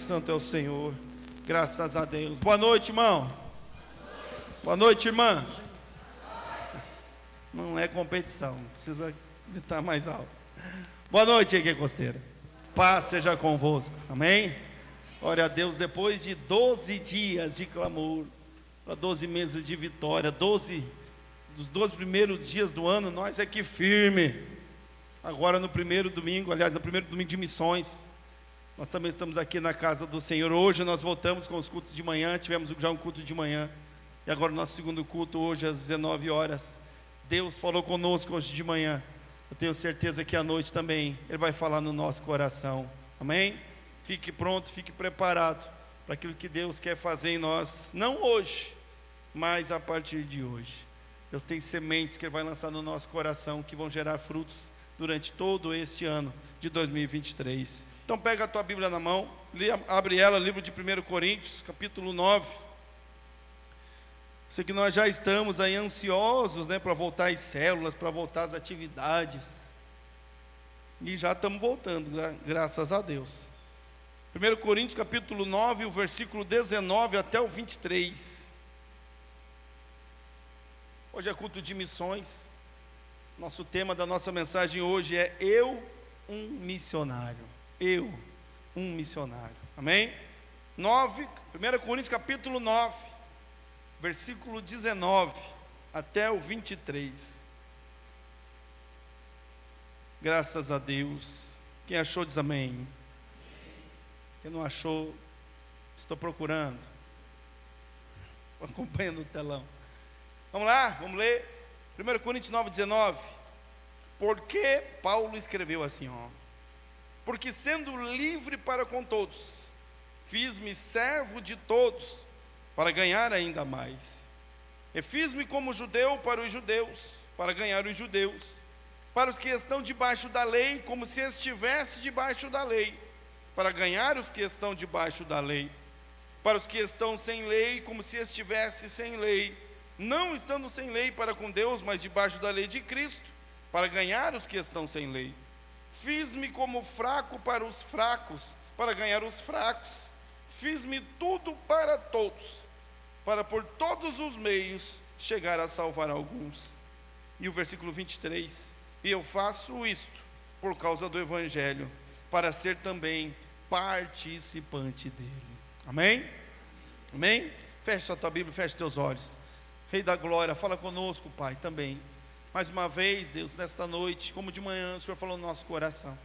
santo é o Senhor. Graças a Deus. Boa noite, irmão. Boa noite, irmã. Não é competição, precisa gritar mais alto. Boa noite, Igreja Costeira. Paz seja convosco. Amém? Glória a Deus. Depois de 12 dias de clamor, para 12 meses de vitória, dos 12 primeiros dias do ano, nós aqui firme. Agora no primeiro domingo, aliás, no primeiro domingo de missões, nós também estamos aqui na casa do Senhor. Hoje nós voltamos com os cultos de manhã, tivemos já um culto de manhã, e agora o nosso segundo culto, hoje às 19 horas. Deus falou conosco hoje de manhã. Eu tenho certeza que à noite também Ele vai falar no nosso coração. Amém? Fique pronto, fique preparado para aquilo que Deus quer fazer em nós, não hoje, mas a partir de hoje. Deus tem sementes que Ele vai lançar no nosso coração, que vão gerar frutos durante todo este ano de 2023. Então pega a tua Bíblia na mão, abre ela, livro de 1 Coríntios, capítulo 9. Sei que nós já estamos aí ansiosos, para voltar às células, para voltar às atividades. E já estamos voltando, graças a Deus. 1 Coríntios capítulo 9, o versículo 19 até o 23. Hoje é culto de missões. Nosso tema da nossa mensagem hoje é Eu, um missionário. Eu, um missionário. Amém? 1 Coríntios capítulo 9, versículo 19 até o 23. Graças a Deus. Quem achou diz amém. Quem não achou, estou procurando. Acompanha no telão. Vamos lá, vamos ler. 1 Coríntios 9, 19. Porque Paulo escreveu assim, porque sendo livre para com todos, fiz-me servo de todos, para ganhar ainda mais. E fiz-me como judeu para os judeus, para ganhar os judeus. Para os que estão debaixo da lei, como se estivesse debaixo da lei, para ganhar os que estão debaixo da lei. Para os que estão sem lei, como se estivesse sem lei, não estando sem lei para com Deus, mas debaixo da lei de Cristo, para ganhar os que estão sem lei. Fiz-me como fraco para os fracos, para ganhar os fracos. Fiz-me tudo para todos, para por todos os meios chegar a salvar alguns. E o versículo 23, e eu faço isto por causa do Evangelho, para ser também participante dele. Amém? Amém? Fecha a tua Bíblia, fecha teus olhos. Rei da glória, fala conosco, Pai, também. Mais uma vez, Deus, nesta noite, como de manhã, o Senhor falou no nosso coração.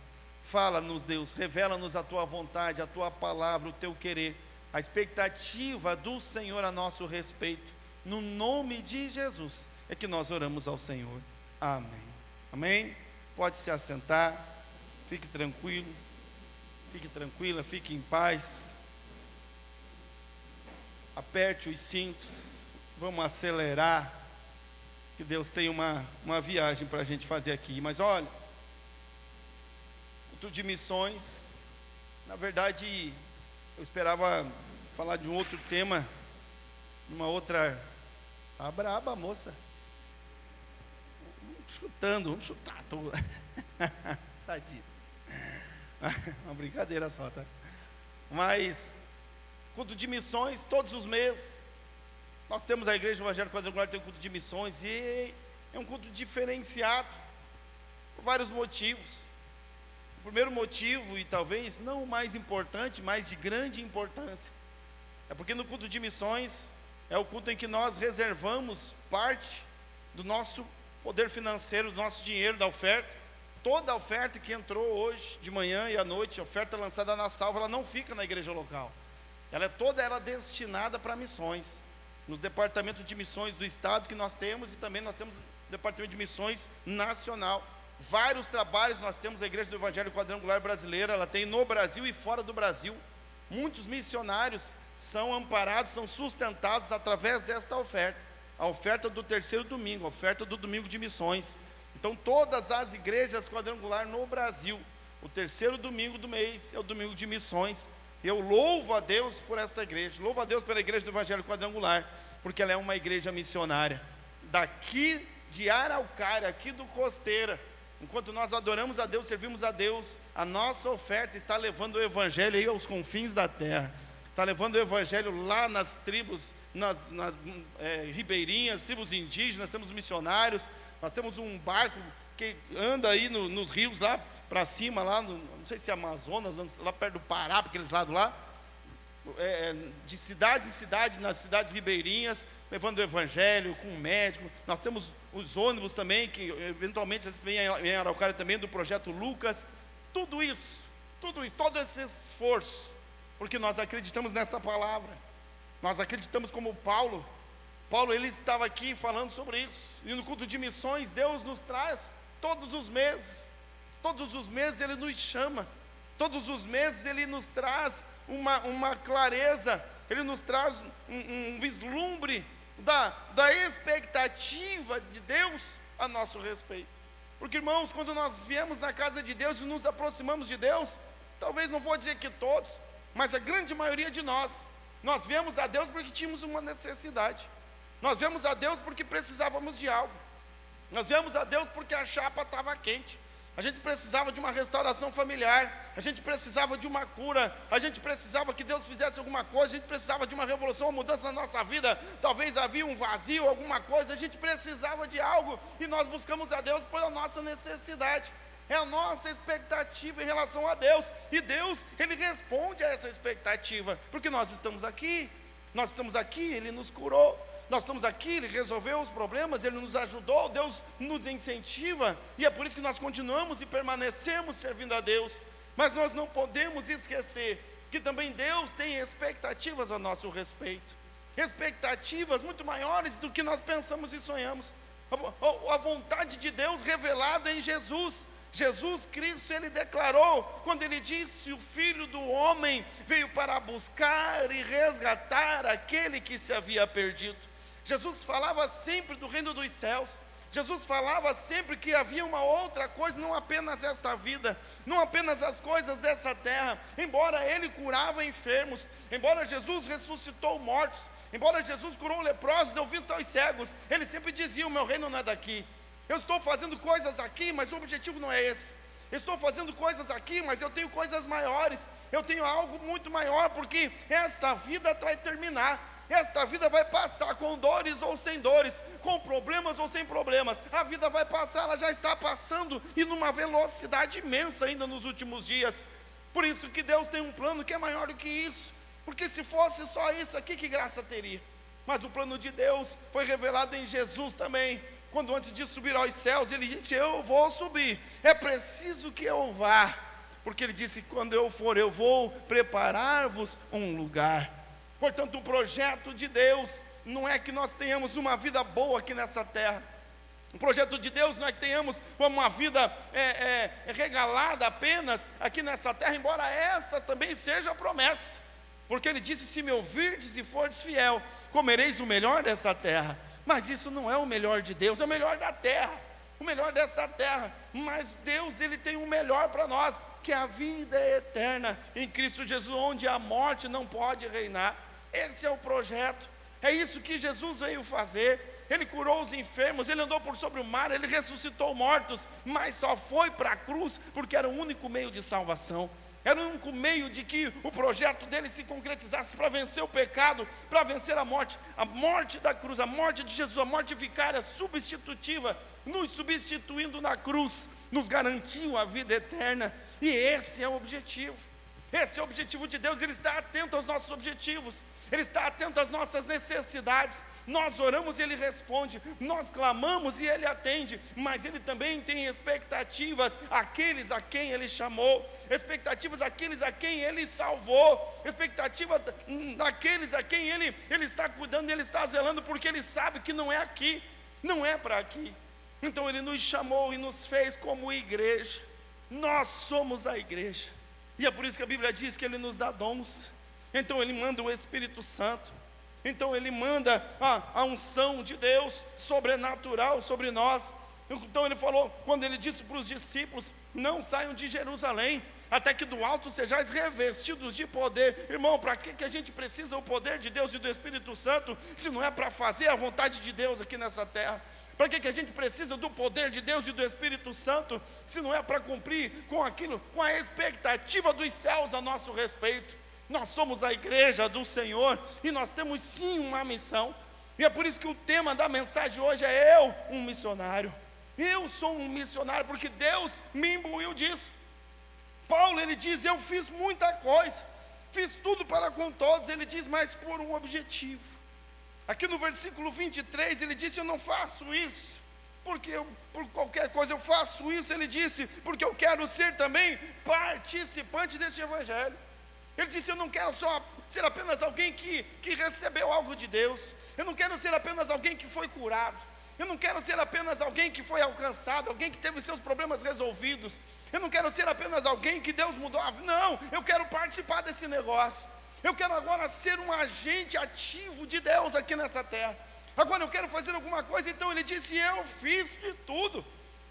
Fala-nos, Deus, revela-nos a tua vontade, a tua palavra, o teu querer, a expectativa do Senhor a nosso respeito. No nome de Jesus é que nós oramos ao Senhor. Amém. Amém? Pode se assentar. Fique tranquilo. Fique tranquila, fique em paz. Aperte os cintos. Vamos acelerar. Que Deus tem uma viagem para a gente fazer aqui. Mas olha, culto de missões. Na verdade, eu esperava falar de um outro tema, de uma outra. Tá braba, moça. Vamos chutar tudo. Tadinho. Uma brincadeira só, tá? Mas, culto de missões, todos os meses. Nós temos a Igreja Evangélica Quadrangular, tem um culto de missões, e é um culto diferenciado, por vários motivos. O primeiro motivo, e talvez não o mais importante, mas de grande importância, é porque no culto de missões, é o culto em que nós reservamos parte do nosso poder financeiro, do nosso dinheiro, da oferta. Toda a oferta que entrou hoje, de manhã e à noite, a oferta lançada na salva, ela não fica na igreja local. Ela é toda ela destinada para missões. No departamento de missões do estado que nós temos, e também nós temos o departamento de missões nacional. Vários trabalhos nós temos. A Igreja do Evangelho Quadrangular Brasileira, ela tem no Brasil e fora do Brasil. Muitos missionários são amparados, são sustentados através desta oferta. A oferta do terceiro domingo, a oferta do domingo de missões. Então todas as igrejas quadrangular no Brasil, o terceiro domingo do mês é o domingo de missões. Eu louvo a Deus por esta igreja, louvo a Deus pela Igreja do Evangelho Quadrangular, porque ela é uma igreja missionária, daqui de Araucária, aqui do Costeira, enquanto nós adoramos a Deus, servimos a Deus, a nossa oferta está levando o evangelho aí aos confins da terra, está levando o evangelho lá nas tribos, nas ribeirinhas, tribos indígenas. Temos missionários, nós temos um barco que anda aí nos rios lá para cima, lá não sei se é Amazonas, lá perto do Pará, para aqueles lados lá, de cidade em cidade, nas cidades ribeirinhas, levando o evangelho com o médico. Nós temos os ônibus também, que eventualmente vêm em Araucária também, do projeto Lucas. Tudo isso, todo esse esforço, porque nós acreditamos nesta palavra. Nós acreditamos como Paulo, ele estava aqui falando sobre isso. E no culto de missões, Deus nos traz todos os meses Ele nos chama, todos os meses Ele nos traz uma clareza, Ele nos traz um vislumbre da expectativa de Deus a nosso respeito. Porque, irmãos, quando nós viemos na casa de Deus e nos aproximamos de Deus, talvez, não vou dizer que todos, mas a grande maioria de nós viemos a Deus porque tínhamos uma necessidade, nós viemos a Deus porque precisávamos de algo, nós viemos a Deus porque a chapa estava quente, a gente precisava de uma restauração familiar, a gente precisava de uma cura, a gente precisava que Deus fizesse alguma coisa, a gente precisava de uma revolução, uma mudança na nossa vida. Talvez havia um vazio, alguma coisa, a gente precisava de algo, e nós buscamos a Deus pela nossa necessidade. É a nossa expectativa em relação a Deus, e Deus, Ele responde a essa expectativa, porque nós estamos aqui, Ele nos curou. Nós estamos aqui, Ele resolveu os problemas, Ele nos ajudou, Deus nos incentiva, e é por isso que nós continuamos e permanecemos servindo a Deus. Mas nós não podemos esquecer que também Deus tem expectativas a nosso respeito, expectativas muito maiores do que nós pensamos e sonhamos. A vontade de Deus revelada em Jesus Cristo. Ele declarou, quando Ele disse: o Filho do Homem veio para buscar e resgatar aquele que se havia perdido. Jesus falava sempre do reino dos céus, Jesus falava sempre que havia uma outra coisa, não apenas esta vida, não apenas as coisas dessa terra. Embora Ele curava enfermos, embora Jesus ressuscitou mortos, embora Jesus curou leprosos, deu vista aos cegos, Ele sempre dizia: o meu reino não é daqui. Eu estou fazendo coisas aqui, mas o objetivo não é esse. Eu estou fazendo coisas aqui, mas eu tenho coisas maiores, eu tenho algo muito maior, porque esta vida vai terminar. Esta vida vai passar, com dores ou sem dores, com problemas ou sem problemas. A vida vai passar, ela já está passando, e numa velocidade imensa ainda nos últimos dias. Por isso que Deus tem um plano que é maior do que isso, porque se fosse só isso aqui, que graça teria? Mas o plano de Deus foi revelado em Jesus também, quando antes de subir aos céus, Ele disse: eu vou subir, é preciso que eu vá, porque Ele disse: quando eu for, eu vou preparar-vos um lugar. Portanto, o projeto de Deus não é que nós tenhamos uma vida boa aqui nessa terra. O projeto de Deus não é que tenhamos uma vida regalada apenas aqui nessa terra, embora essa também seja a promessa, porque Ele disse: se me ouvirdes e fordes fiel, comereis o melhor dessa terra. Mas isso não é o melhor de Deus, é o melhor da terra, o melhor dessa terra. Mas Deus, Ele tem o melhor para nós, que é a vida eterna em Cristo Jesus, onde a morte não pode reinar. Esse é o projeto, é isso que Jesus veio fazer. Ele curou os enfermos, Ele andou por sobre o mar, Ele ressuscitou mortos, mas só foi para a cruz porque era o único meio de salvação. Era o único meio de que o projeto dele se concretizasse, para vencer o pecado, para vencer a morte da cruz, a morte de Jesus, a morte vicária, substitutiva, nos substituindo na cruz, nos garantiu a vida eterna. E esse é o objetivo. Esse é o objetivo de Deus. Ele está atento aos nossos objetivos, Ele está atento às nossas necessidades. Nós oramos e Ele responde, nós clamamos e Ele atende, mas Ele também tem expectativas àqueles a quem Ele chamou, expectativas àqueles a quem Ele salvou, expectativas daqueles a quem Ele está cuidando, Ele está zelando, porque Ele sabe que não é aqui, não é para aqui. Então Ele nos chamou e nos fez como igreja. Nós somos a igreja, e é por isso que a Bíblia diz que Ele nos dá dons. Então Ele manda o Espírito Santo, então Ele manda a unção de Deus sobrenatural sobre nós. Então Ele falou, quando Ele disse para os discípulos: não saiam de Jerusalém, até que do alto sejais revestidos de poder. Irmão, para que a gente precisa o poder de Deus e do Espírito Santo, se não é para fazer a vontade de Deus aqui nessa terra? Para que a gente precisa do poder de Deus e do Espírito Santo, se não é para cumprir com aquilo, com a expectativa dos céus a nosso respeito? Nós somos a igreja do Senhor, e nós temos sim uma missão, e é por isso que o tema da mensagem hoje é eu, um missionário. Eu sou um missionário, porque Deus me imbuiu disso. Paulo, ele diz, eu fiz muita coisa, fiz tudo para com todos, ele diz, mas por um objetivo. Aqui no versículo 23, ele disse, eu não faço isso, porque por qualquer coisa eu faço isso, ele disse, porque eu quero ser também participante deste evangelho. Ele disse, eu não quero só ser apenas alguém que recebeu algo de Deus, eu não quero ser apenas alguém que foi curado, eu não quero ser apenas alguém que foi alcançado, alguém que teve seus problemas resolvidos, eu não quero ser apenas alguém que Deus mudou a vida. Não, eu quero participar desse negócio, eu quero agora ser um agente ativo de Deus aqui nessa terra. Agora eu quero fazer alguma coisa. Então ele disse, eu fiz de tudo,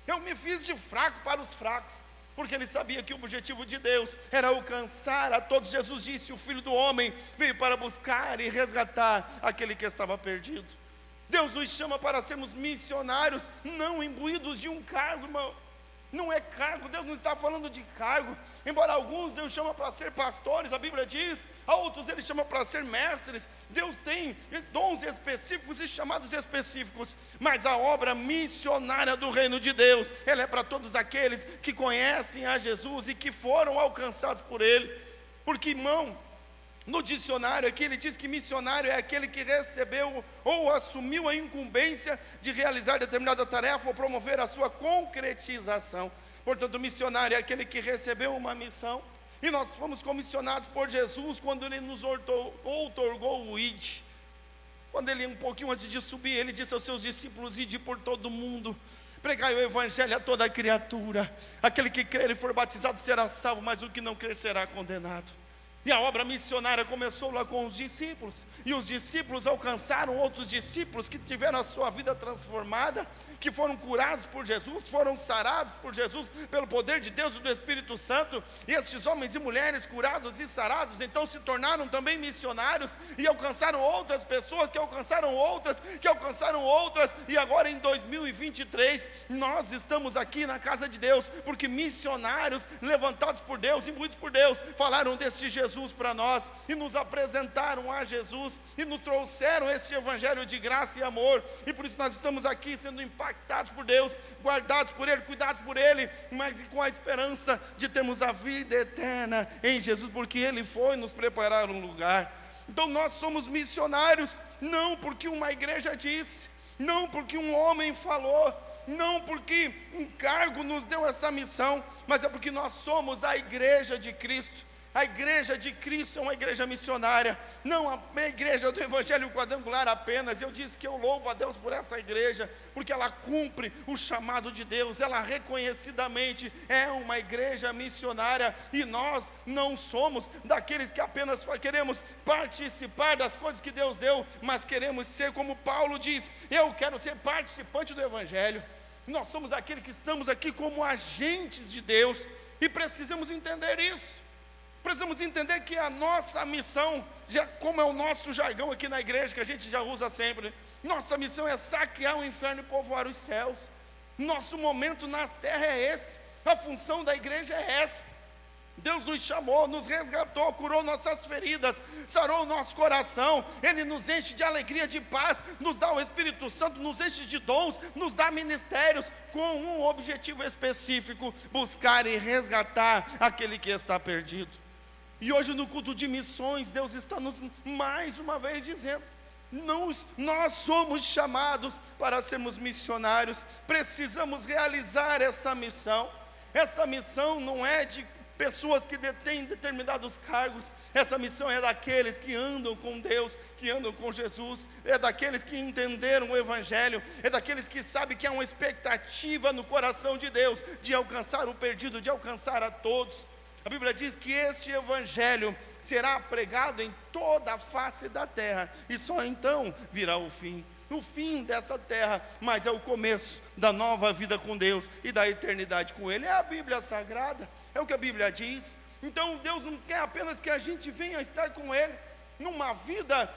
eu me fiz de fraco para os fracos, porque ele sabia que o objetivo de Deus era alcançar a todos. Jesus disse, o Filho do Homem veio para buscar e resgatar aquele que estava perdido. Deus nos chama para sermos missionários, não imbuídos de um cargo, irmão. Não é cargo, Deus não está falando de cargo. Embora alguns Deus chama para ser pastores, a Bíblia diz, a outros Ele chama para ser mestres. Deus tem dons específicos e chamados específicos, mas a obra missionária do reino de Deus, ela é para todos aqueles que conhecem a Jesus e que foram alcançados por Ele. Porque, irmão, no dicionário aqui ele diz que missionário é aquele que recebeu ou assumiu a incumbência de realizar determinada tarefa ou promover a sua concretização. Portanto, missionário é aquele que recebeu uma missão, e nós fomos comissionados por Jesus quando Ele nos outorgou o ID. Quando Ele, um pouquinho antes de subir, Ele disse aos seus discípulos, ide por todo mundo, pregai o evangelho a toda criatura, aquele que crer e for batizado será salvo, mas o que não crer será condenado. E a obra missionária começou lá com os discípulos, e os discípulos alcançaram outros discípulos que tiveram a sua vida transformada, que foram curados por Jesus, foram sarados por Jesus, pelo poder de Deus e do Espírito Santo. E estes homens e mulheres curados e sarados, então se tornaram também missionários, e alcançaram outras pessoas, que alcançaram outras, que alcançaram outras. E agora em 2023, nós estamos aqui na casa de Deus, porque missionários levantados por Deus, imbuídos por Deus, falaram desse Jesus para nós, e nos apresentaram a Jesus, e nos trouxeram este evangelho de graça e amor. E por isso nós estamos aqui sendo impactados por Deus, guardados por Ele, cuidados por Ele, mas com a esperança de termos a vida eterna em Jesus, porque Ele foi nos preparar um lugar. Então nós somos missionários, não porque uma igreja disse, não porque um homem falou, não porque um cargo nos deu essa missão, mas é porque nós somos a igreja de Cristo. A igreja de Cristo é uma igreja missionária, não a igreja do Evangelho Quadrangular apenas. Eu disse que eu louvo a Deus por essa igreja, porque ela cumpre o chamado de Deus, ela reconhecidamente é uma igreja missionária. E nós não somos daqueles que apenas queremos participar das coisas que Deus deu, mas queremos ser como Paulo diz, eu quero ser participante do Evangelho. Nós somos aqueles que estamos aqui como agentes de Deus, e precisamos entender isso. Precisamos entender que a nossa missão, já como é o nosso jargão aqui na igreja, que a gente já usa sempre, nossa missão é saquear o inferno e povoar os céus. Nosso momento na terra é esse, a função da igreja é essa. Deus nos chamou, nos resgatou, curou nossas feridas, sarou o nosso coração. Ele nos enche de alegria, de paz, nos dá o Espírito Santo, nos enche de dons, nos dá ministérios, com um objetivo específico: buscar e resgatar aquele que está perdido. E hoje no culto de missões, Deus está nos mais uma vez dizendo, nós somos chamados para sermos missionários, precisamos realizar essa missão. Essa missão não é de pessoas que detêm determinados cargos, essa missão é daqueles que andam com Deus, que andam com Jesus, é daqueles que entenderam o Evangelho, é daqueles que sabem que há uma expectativa no coração de Deus, de alcançar o perdido, de alcançar a todos. A Bíblia diz que este evangelho será pregado em toda a face da terra, e só então virá o fim. no fim dessa terra, mas é o começo da nova vida com Deus e da eternidade com Ele. É a Bíblia Sagrada, é o que a Bíblia diz. Então Deus não quer apenas que a gente venha estar com Ele numa vida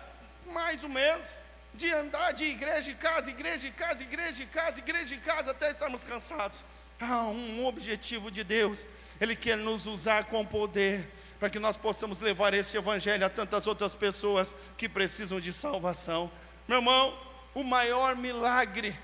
mais ou menos de andar de igreja em casa, igreja em casa, igreja em casa, igreja em casa, até estarmos cansados. Há um objetivo de Deus. Ele quer nos usar com poder para que nós possamos levar este evangelho a tantas outras pessoas que precisam de salvação. Meu irmão, o maior milagre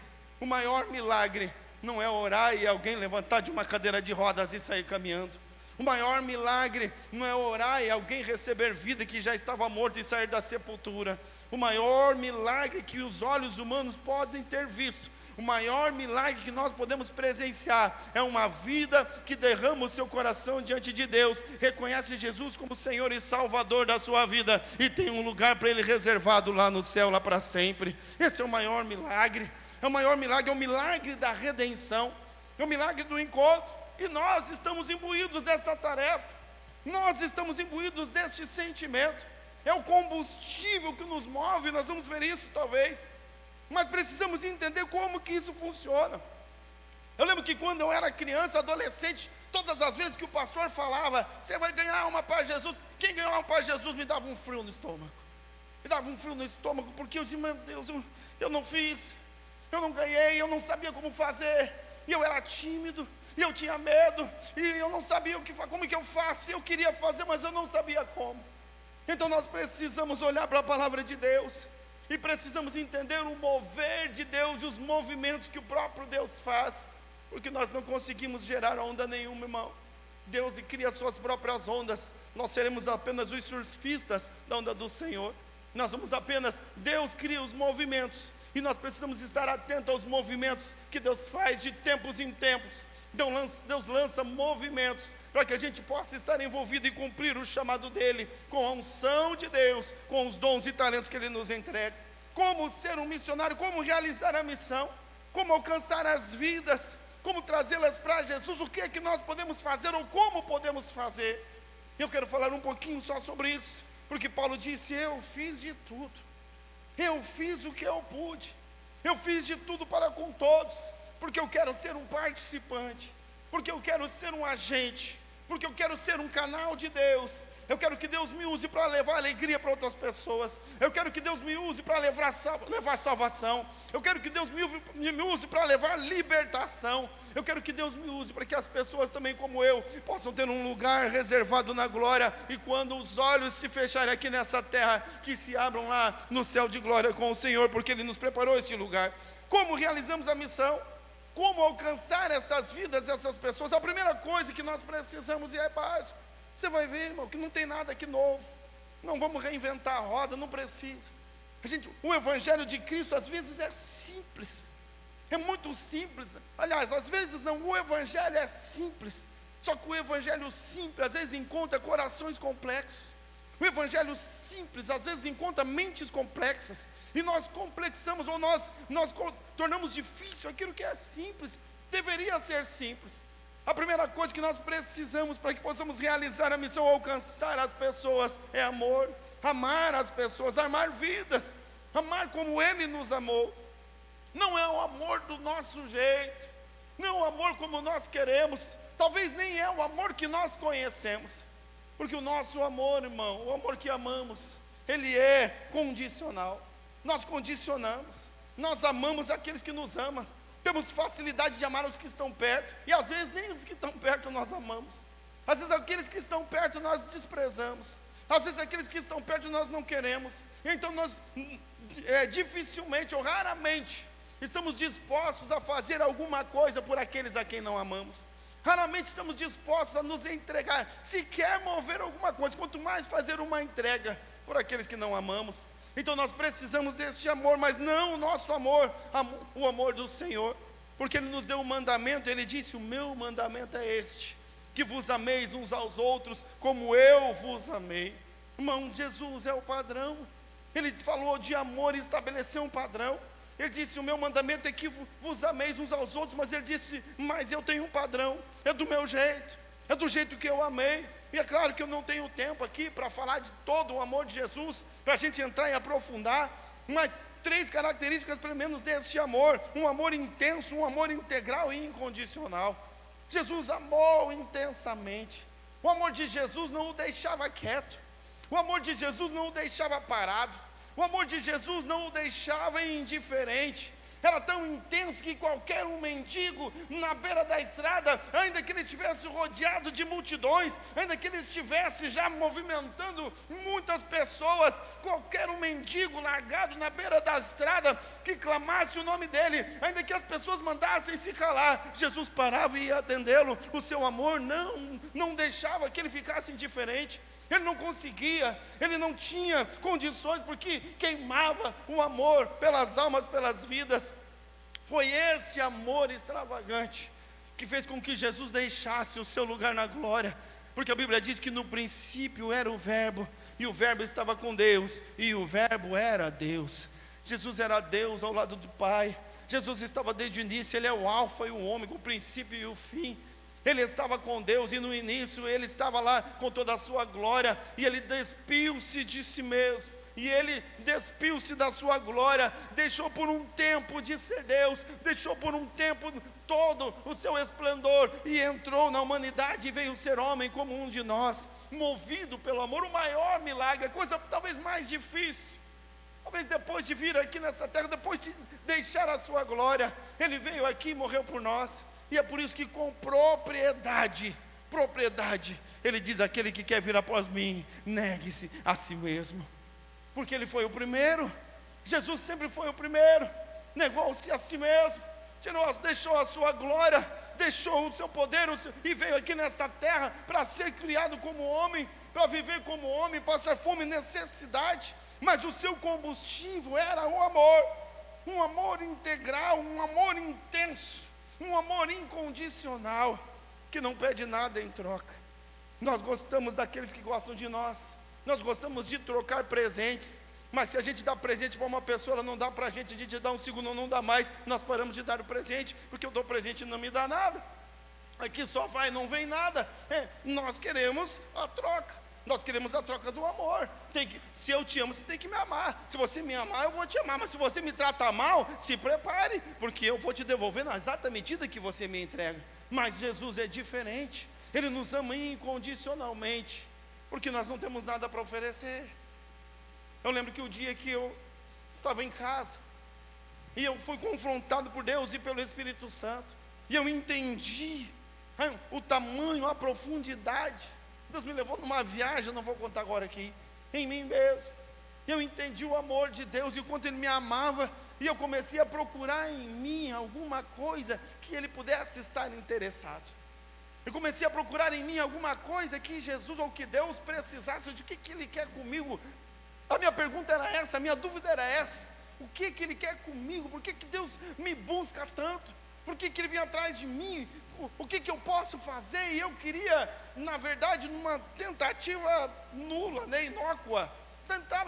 não é orar e alguém levantar de uma cadeira de rodas e sair caminhando. O maior milagre não é orar e alguém receber vida que já estava morto e sair da sepultura. O maior milagre que os olhos humanos podem ter visto, o maior milagre que nós podemos presenciar, é uma vida que derrama o seu coração diante de Deus, reconhece Jesus como Senhor e Salvador da sua vida, e tem um lugar para Ele reservado lá no céu, lá para sempre. Esse é o maior milagre. É o maior milagre, é o milagre da redenção, é o milagre do encontro. E nós estamos imbuídos desta tarefa, nós estamos imbuídos deste sentimento, é o combustível que nos move. Nós vamos ver isso talvez, mas precisamos entender como que isso funciona. Eu lembro que quando eu era criança, adolescente, todas as vezes que o pastor falava, você vai ganhar uma para Jesus, quem ganhou uma para Jesus me dava um frio no estômago, porque eu disse, meu Deus, eu não fiz, eu não ganhei, eu não sabia como fazer, e eu era tímido, e eu tinha medo, e eu não sabia como que eu faço. Eu queria fazer, mas eu não sabia como. Então nós precisamos olhar para a palavra de Deus, e precisamos entender o mover de Deus e os movimentos que o próprio Deus faz, porque nós não conseguimos gerar onda nenhuma, irmão. Deus cria suas próprias ondas, nós seremos apenas os surfistas da onda do Senhor. Deus cria os movimentos, e nós precisamos estar atentos aos movimentos que Deus faz de tempos em tempos. Deus lança movimentos para que a gente possa estar envolvido e cumprir o chamado dEle, com a unção de Deus, com os dons e talentos que Ele nos entrega. Como ser um missionário, como realizar a missão, como alcançar as vidas, como trazê-las para Jesus, o que é que nós podemos fazer ou como podemos fazer. Eu quero falar um pouquinho só sobre isso, porque Paulo disse, eu fiz de tudo, eu fiz o que eu pude, eu fiz de tudo para com todos, porque eu quero ser um participante, porque eu quero ser um agente, porque eu quero ser um canal de Deus. Eu quero que Deus me use para levar alegria para outras pessoas. Eu quero que Deus me use para levar salvação. Eu quero que Deus me use para levar libertação. Eu quero que Deus me use para que as pessoas também como eu possam ter um lugar reservado na glória, e quando os olhos se fecharem aqui nessa terra, que se abram lá no céu de glória com o Senhor, porque Ele nos preparou esse lugar. Como realizamos a missão? Como alcançar essas vidas, essas pessoas? A primeira coisa que nós precisamos, e é básico, você vai ver, irmão, que não tem nada aqui novo, não vamos reinventar a roda, não precisa. O evangelho de Cristo às vezes é simples, é muito simples. Aliás, às vezes não, o evangelho é simples, só que o evangelho simples às vezes encontra corações complexos. O evangelho simples às vezes encontra mentes complexas, e nós complexamos, ou nós tornamos difícil aquilo que é simples. Deveria ser simples. A primeira coisa que nós precisamos para que possamos realizar a missão, alcançar as pessoas, é amor. Amar as pessoas, amar vidas, amar como Ele nos amou. Não é o amor do nosso jeito, não é o amor como nós queremos, talvez nem é o amor que nós conhecemos. Porque o nosso amor, irmão, o amor que amamos, ele é condicional. Nós condicionamos, nós amamos aqueles que nos amam. Temos facilidade de amar os que estão perto, e às vezes nem os que estão perto nós amamos. Às vezes aqueles que estão perto nós desprezamos. Às vezes aqueles que estão perto nós não queremos. Então nós dificilmente ou raramente estamos dispostos a fazer alguma coisa por aqueles a quem não amamos. Raramente estamos dispostos a nos entregar, sequer mover alguma coisa, quanto mais fazer uma entrega por aqueles que não amamos. Então nós precisamos desse amor, mas não o nosso amor, o amor do Senhor, porque Ele nos deu um mandamento. Ele disse, o meu mandamento é este, que vos ameis uns aos outros como eu vos amei. Irmão, Jesus é o padrão. Ele falou de amor e estabeleceu um padrão. Ele disse, o meu mandamento é que vos ameis uns aos outros, mas Ele disse, mas eu tenho um padrão, é do meu jeito, é do jeito que eu amei. E é claro que eu não tenho tempo aqui para falar de todo o amor de Jesus, para a gente entrar e aprofundar, mas 3 características pelo menos deste amor: um amor intenso, um amor integral e incondicional. Jesus amou intensamente. O amor de Jesus não o deixava quieto, o amor de Jesus não o deixava parado, o amor de Jesus não o deixava indiferente. Era tão intenso que qualquer um mendigo na beira da estrada, ainda que ele estivesse rodeado de multidões, ainda que ele estivesse já movimentando muitas pessoas, qualquer um mendigo largado na beira da estrada, que clamasse o nome dele, ainda que as pessoas mandassem se calar, Jesus parava e ia atendê-lo. O seu amor não deixava que ele ficasse indiferente. Ele não conseguia, ele não tinha condições, porque queimava o amor pelas almas, pelas vidas. Foi este amor extravagante que fez com que Jesus deixasse o seu lugar na glória, porque a Bíblia diz que no princípio era o Verbo, e o Verbo estava com Deus, e o Verbo era Deus. Jesus era Deus ao lado do Pai. Jesus estava desde o início, Ele é o alfa e o ômega, o princípio e o fim. Ele estava com Deus, e no início Ele estava lá com toda a sua glória, e Ele despiu-se de si mesmo, e Ele despiu-se da sua glória, deixou por um tempo de ser Deus, deixou por um tempo todo o seu esplendor, e entrou na humanidade, e veio ser homem como um de nós, movido pelo amor. O maior milagre, a coisa talvez mais difícil, talvez depois de vir aqui nessa terra, depois de deixar a sua glória, Ele veio aqui e morreu por nós. E é por isso que com propriedade, Ele diz: aquele que quer vir após mim, negue-se a si mesmo. Porque Ele foi o primeiro. Jesus sempre foi o primeiro. Negou-se a si mesmo, deixou a sua glória, deixou o seu poder, e veio aqui nessa terra para ser criado como homem, para viver como homem, passar fome e necessidade. Mas o seu combustível era o amor, um amor integral, um amor intenso, um amor incondicional, que não pede nada em troca. Nós gostamos daqueles que gostam de nós, nós gostamos de trocar presentes, mas se a gente dá presente para uma pessoa, ela não dá para a gente dá um segundo, não dá mais, nós paramos de dar o presente, porque eu dou presente e não me dá nada. Aqui só vai, não vem nada. Nós queremos a troca. Nós queremos a troca do amor. Se eu te amo, você tem que me amar. Se você me amar, eu vou te amar. Mas se você me trata mal, se prepare, porque eu vou te devolver na exata medida que você me entrega. Mas Jesus é diferente. Ele nos ama incondicionalmente, porque nós não temos nada para oferecer. Eu lembro que o dia que eu estava em casa, e eu fui confrontado por Deus e pelo Espírito Santo, e eu entendi o tamanho, a profundidade. Deus me levou numa viagem, eu não vou contar agora aqui, em mim mesmo. Eu entendi o amor de Deus e o quanto Ele me amava, e eu comecei a procurar em mim alguma coisa que Ele pudesse estar interessado. Eu comecei a procurar em mim alguma coisa que Jesus ou que Deus precisasse, de que Ele quer comigo. A minha pergunta era essa, a minha dúvida era essa: o que Ele quer comigo? Por que Deus me busca tanto? Por que Ele vem atrás de mim? O que eu posso fazer? E eu queria, na verdade, numa tentativa nula, inócua,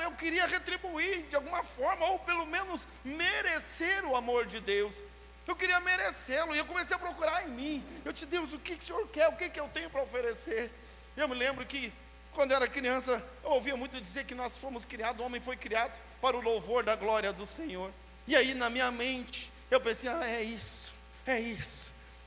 eu queria retribuir de alguma forma, ou pelo menos merecer o amor de Deus. Eu queria merecê-lo, e eu comecei a procurar em mim. Eu disse: Deus, o que o Senhor quer? O que eu tenho para oferecer? Eu me lembro que, quando eu era criança, eu ouvia muito dizer que nós fomos criados, o homem foi criado para o louvor da glória do Senhor. E aí na minha mente, eu pensei: é isso.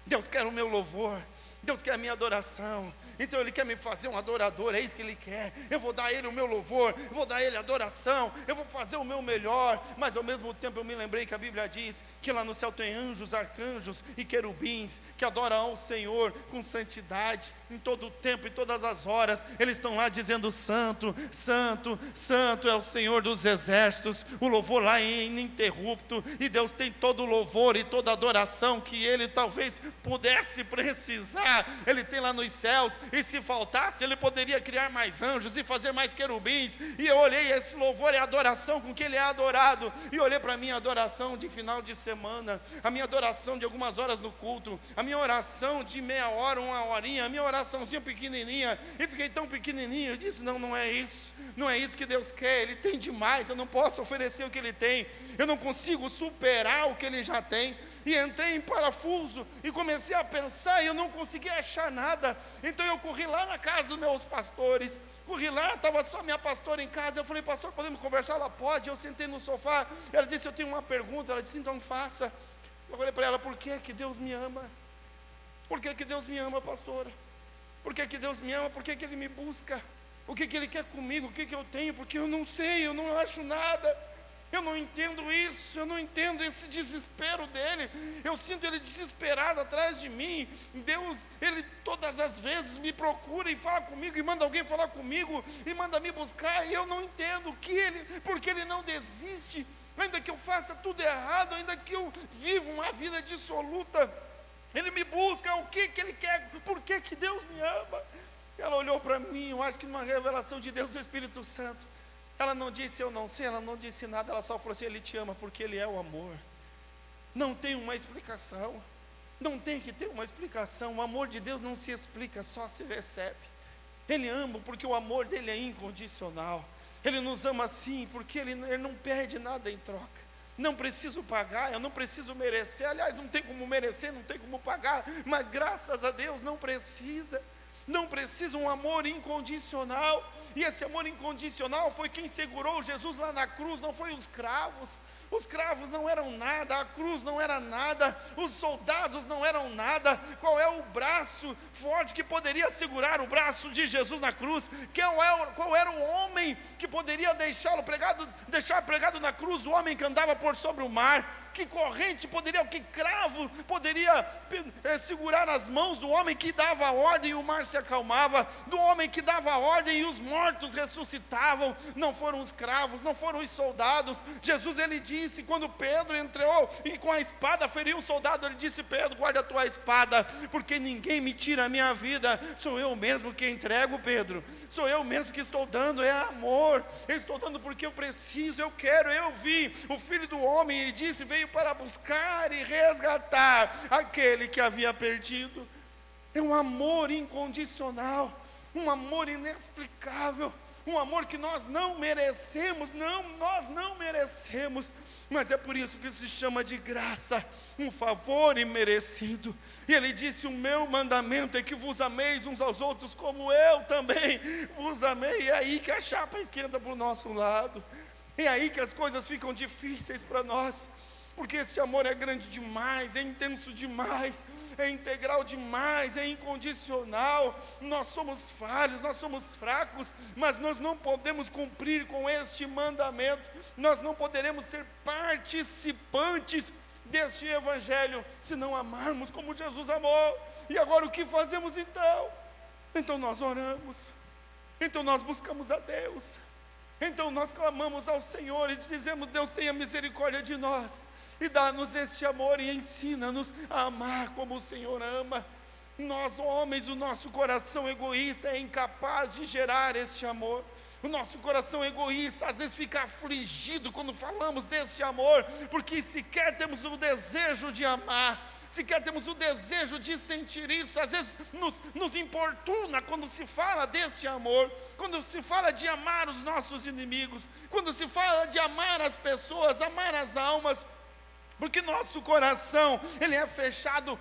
Deus quer o meu louvor, Deus quer a minha adoração. Então Ele quer me fazer um adorador, é isso que Ele quer. Eu vou dar a Ele o meu louvor, eu vou dar a Ele a adoração, eu vou fazer o meu melhor. Mas ao mesmo tempo eu me lembrei que a Bíblia diz que lá no céu tem anjos, arcanjos e querubins que adoram ao Senhor com santidade, em todo o tempo e todas as horas. Eles estão lá dizendo: santo, santo, santo é o Senhor dos exércitos. O louvor lá é ininterrupto, e Deus tem todo o louvor e toda a adoração que Ele talvez pudesse precisar. Ele tem lá nos céus, e se faltasse, Ele poderia criar mais anjos e fazer mais querubins. E eu olhei, esse louvor é a adoração com que Ele é adorado. E olhei para a minha adoração de final de semana, a minha adoração de algumas horas no culto, a minha oração de meia hora, uma horinha, a minha oraçãozinha pequenininha, e fiquei tão pequenininho. Eu disse: não é isso, não é isso que Deus quer. Ele tem demais, eu não posso oferecer o que Ele tem, eu não consigo superar o que Ele já tem. e entrei em parafuso, e comecei a pensar, e eu não conseguia achar nada. Então eu corri lá na casa dos meus pastores, corri lá, estava só minha pastora em casa. Eu falei: pastor, podemos conversar? Ela: pode. Eu sentei no sofá, ela disse: eu tenho uma pergunta. Ela disse: então faça. Eu falei para ela: por que que Deus me ama? Por que que Deus me ama, pastora? Por que que Deus me ama? Por que que Ele me busca? O que que Ele quer comigo? O que que eu tenho? Porque eu não sei, eu não acho nada. Eu não entendo isso, eu não entendo esse desespero dele. Eu sinto ele desesperado atrás de mim. Deus, ele todas as vezes me procura e fala comigo, e manda alguém falar comigo, e manda me buscar, e eu não entendo porque ele não desiste. Ainda que eu faça tudo errado, ainda que eu viva uma vida dissoluta, ele me busca. O que que ele quer? Por que que Deus me ama? Ela olhou para mim, eu acho que numa revelação de Deus, do Espírito Santo. Ela não disse eu não sei, ela não disse nada, ela só falou assim: Ele te ama porque Ele é o amor. Não tem uma explicação, não tem que ter uma explicação. O amor de Deus não se explica, só se recebe. Ele ama porque o amor dele é incondicional. Ele nos ama assim porque ele não pede nada em troca. Não preciso pagar, eu não preciso merecer. Aliás, não tem como merecer, não tem como pagar, mas graças a Deus não precisa. Não precisa, um amor incondicional. E esse amor incondicional foi quem segurou Jesus lá na cruz, não foi os cravos. Os cravos não eram nada, a cruz não era nada, os soldados não eram nada. Qual é o braço forte que poderia segurar o braço de Jesus na cruz? Qual era o homem que poderia deixar pregado na cruz? O homem que andava por sobre o mar. Que corrente poderia, que cravo poderia segurar as mãos do homem que dava a ordem e o mar se acalmava, do homem que dava a ordem e os mortos ressuscitavam? Não foram os cravos, não foram os soldados. Jesus, ele disse, quando Pedro entrou e com a espada feriu o soldado, ele disse: Pedro, guarda a tua espada, porque ninguém me tira a minha vida, sou eu mesmo que entrego, Pedro, sou eu mesmo que estou dando, é amor, eu estou dando porque eu preciso, eu quero. Eu vi o Filho do Homem, ele disse, veio para buscar e resgatar aquele que havia perdido. É um amor incondicional, um amor inexplicável, um amor que nós não merecemos, nós não merecemos, mas é por isso que se chama de graça, um favor imerecido. E ele disse: o meu mandamento é que vos ameis uns aos outros como eu também vos amei. É aí que a chapa esquenta para o nosso lado, é aí que as coisas ficam difíceis para nós, porque esse amor é grande demais, é intenso demais, é integral demais, é incondicional. Nós somos falhos, nós somos fracos, mas nós não podemos cumprir com este mandamento, nós não poderemos ser participantes deste evangelho se não amarmos como Jesus amou. E agora o que fazemos então? Então nós oramos, então nós buscamos a Deus, então nós clamamos ao Senhor e dizemos: Deus, tenha misericórdia de nós e dá-nos este amor e ensina-nos a amar como o Senhor ama. Nós, homens, o nosso coração egoísta é incapaz de gerar este amor. O nosso coração egoísta às vezes fica afligido quando falamos deste amor, porque sequer temos o desejo de amar, sequer temos o desejo de sentir isso. Às vezes nos importuna quando se fala deste amor, quando se fala de amar os nossos inimigos, quando se fala de amar as pessoas, amar as almas, porque nosso coração, ele é fechado,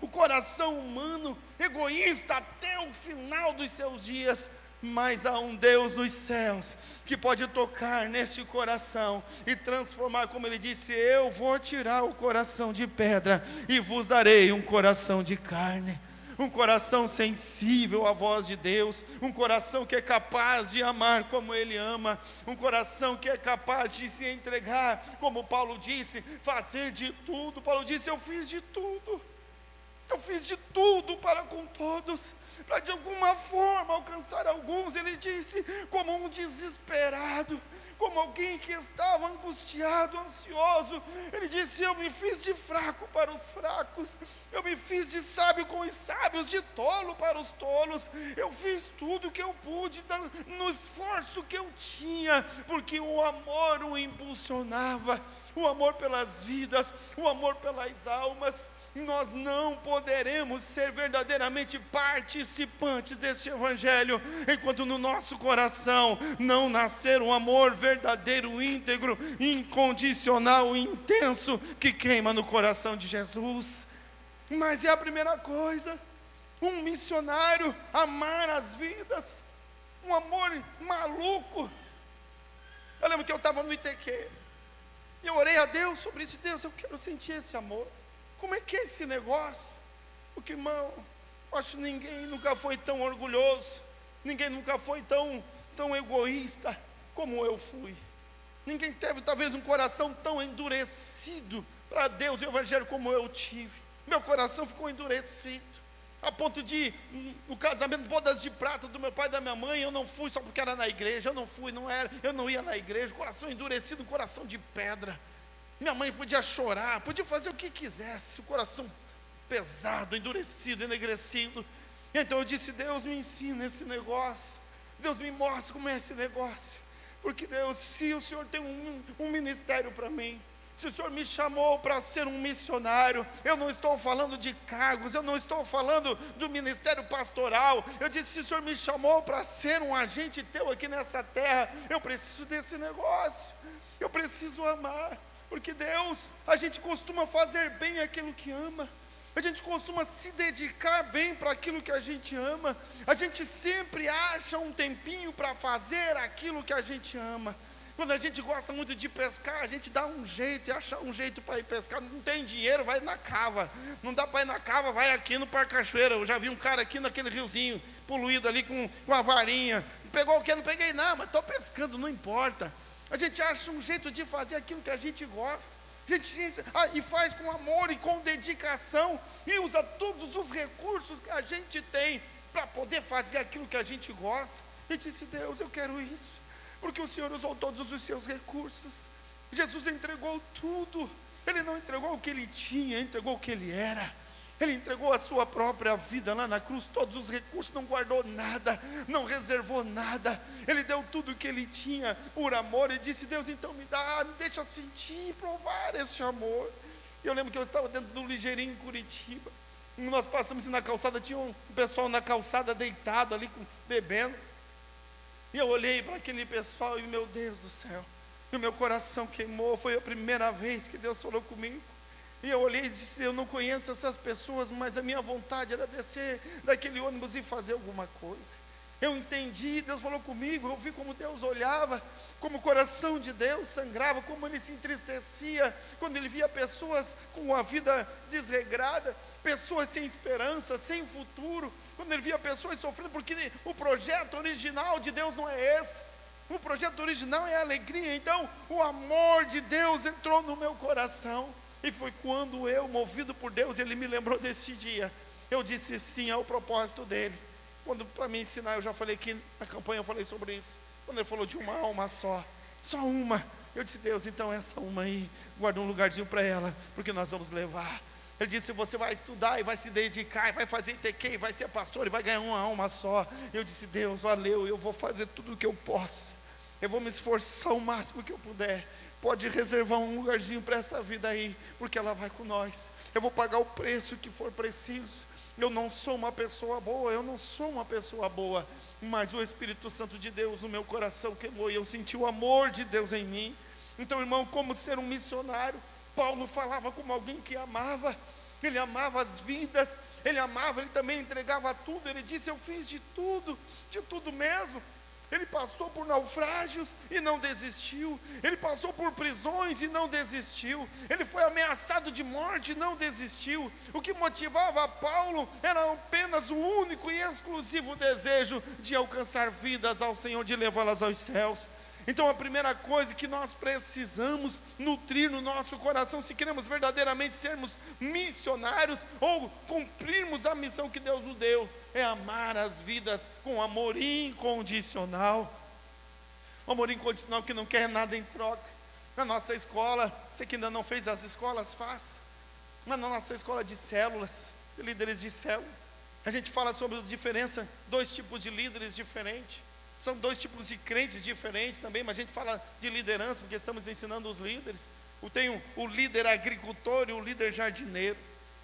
o coração humano, egoísta até o final dos seus dias. Mas há um Deus dos céus que pode tocar neste coração e transformar, como ele disse: eu vou tirar o coração de pedra e vos darei um coração de carne. Um coração sensível à voz de Deus, um coração que é capaz de amar como Ele ama, um coração que é capaz de se entregar, como Paulo disse, fazer de tudo. Paulo disse: eu fiz de tudo. Eu fiz de tudo para com todos, para de alguma forma alcançar alguns. Ele disse, como um desesperado, como alguém que estava angustiado, ansioso. Ele disse: eu me fiz de fraco para os fracos, eu me fiz de sábio com os sábios, de tolo para os tolos. Eu fiz tudo o que eu pude, no esforço que eu tinha, porque o amor o impulsionava, o amor pelas vidas, o amor pelas almas. nós não poderemos ser verdadeiramente participantes deste evangelho enquanto no nosso coração não nascer um amor verdadeiro, íntegro, incondicional, intenso, que queima no coração de Jesus. Mas é a primeira coisa, um missionário amar as vidas, um amor maluco. Eu lembro que eu estava no ITQ, e eu orei a Deus sobre isso. Deus, eu quero sentir esse amor. Como é que é esse negócio? Porque, irmão, acho que ninguém nunca foi tão orgulhoso, ninguém nunca foi tão egoísta como eu fui. Ninguém teve talvez um coração tão endurecido para Deus e o evangelho como eu tive. Meu coração ficou endurecido, a ponto de, no casamento, bodas de prata do meu pai e da minha mãe, eu não fui só porque era na igreja, eu não ia na igreja, coração endurecido, coração de pedra. Minha mãe podia chorar, podia fazer o que quisesse, o coração pesado, endurecido, enegrecido. Então eu disse, Deus, me ensina esse negócio, Deus me mostra como é esse negócio, porque Deus, se o Senhor tem um ministério para mim, se o Senhor me chamou para ser um missionário, eu não estou falando de cargos, eu não estou falando do ministério pastoral, eu disse, se o Senhor me chamou para ser um agente teu aqui nessa terra, eu preciso desse negócio, eu preciso amar, porque Deus, a gente costuma fazer bem aquilo que ama, a gente costuma se dedicar bem para aquilo que a gente ama, a gente sempre acha um tempinho para fazer aquilo que a gente ama. Quando a gente gosta muito de pescar, a gente dá um jeito e acha um jeito para ir pescar. Não tem dinheiro, vai na cava. Não dá para ir na cava, vai aqui no Parque Cachoeira. Eu já vi um cara aqui naquele riozinho poluído ali com a varinha. Pegou o quê? Não peguei nada, mas estou pescando, não importa. A gente acha um jeito de fazer aquilo que a gente gosta. E faz com amor e com dedicação. E usa todos os recursos que a gente tem para poder fazer aquilo que a gente gosta. E disse, Deus, eu quero isso. Porque o Senhor usou todos os seus recursos. Jesus entregou tudo. Ele não entregou o que ele tinha, ele entregou o que ele era. Ele entregou a sua própria vida lá na cruz, todos os recursos, não guardou nada, não reservou nada. Ele deu tudo o que ele tinha por amor e disse, Deus, então me deixa sentir, provar esse amor. E eu lembro que eu estava dentro do Ligeirinho em Curitiba. Nós passamos na calçada, tinha um pessoal na calçada deitado ali, bebendo. E eu olhei para aquele pessoal e, meu Deus do céu, e o meu coração queimou. Foi a primeira vez que Deus falou comigo. E eu olhei e disse, eu não conheço essas pessoas, mas a minha vontade era descer daquele ônibus e fazer alguma coisa. Eu entendi, Deus falou comigo, eu vi como Deus olhava, como o coração de Deus sangrava, como ele se entristecia, quando ele via pessoas com a vida desregrada, pessoas sem esperança, sem futuro, quando ele via pessoas sofrendo, porque o projeto original de Deus não é esse, o projeto original é a alegria. Então o amor de Deus entrou no meu coração, e foi quando eu, movido por Deus, ele me lembrou desse dia, eu disse sim ao propósito dele. Quando para me ensinar, eu já falei aqui na campanha, eu falei sobre isso. Quando ele falou de uma alma só uma, eu disse, Deus, então essa uma aí, guarda um lugarzinho para ela, porque nós vamos levar. Ele disse, você vai estudar e vai se dedicar, e vai fazer ITQ, e vai ser pastor, e vai ganhar uma alma só. Eu disse, Deus, valeu, eu vou fazer tudo o que eu posso, eu vou me esforçar o máximo que eu puder. Pode reservar um lugarzinho para essa vida aí, porque ela vai com nós. Eu vou pagar o preço que for preciso. Eu não sou uma pessoa boa, mas o Espírito Santo de Deus no meu coração queimou, e eu senti o amor de Deus em mim. Então, irmão, como ser um missionário? Paulo falava como alguém que amava, ele amava as vidas, ele também entregava tudo. Ele disse, eu fiz de tudo mesmo. Ele passou por naufrágios e não desistiu. Ele passou por prisões e não desistiu. Ele foi ameaçado de morte e não desistiu. O que motivava Paulo era apenas o único e exclusivo desejo de alcançar vidas ao Senhor, de levá-las aos céus. Então a primeira coisa que nós precisamos nutrir no nosso coração, se queremos verdadeiramente sermos missionários ou cumprirmos a missão que Deus nos deu, é amar as vidas com amor incondicional. Um amor incondicional que não quer nada em troca. Na nossa escola, você que ainda não fez as escolas, faça. Mas na nossa escola de células, de líderes de célula, a gente fala sobre a diferença, 2 tipos de líderes diferentes. São 2 tipos de crentes diferentes também, mas a gente fala de liderança, porque estamos ensinando os líderes. Tem o líder agricultor e o líder jardineiro.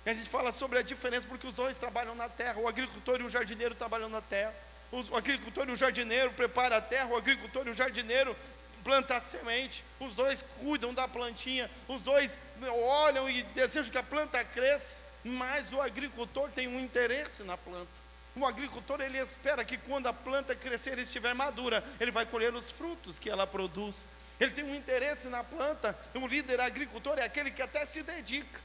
E a gente fala sobre a diferença, porque os dois trabalham na terra, o agricultor e o jardineiro trabalham na terra. O agricultor e o jardineiro preparam a terra, o agricultor e o jardineiro planta a semente, os dois cuidam da plantinha, os dois olham e desejam que a planta cresça, mas o agricultor tem um interesse na planta. O agricultor, ele espera que quando a planta crescer e estiver madura, ele vai colher os frutos que ela produz. Ele tem um interesse na planta. O líder agricultor é aquele que até se dedica.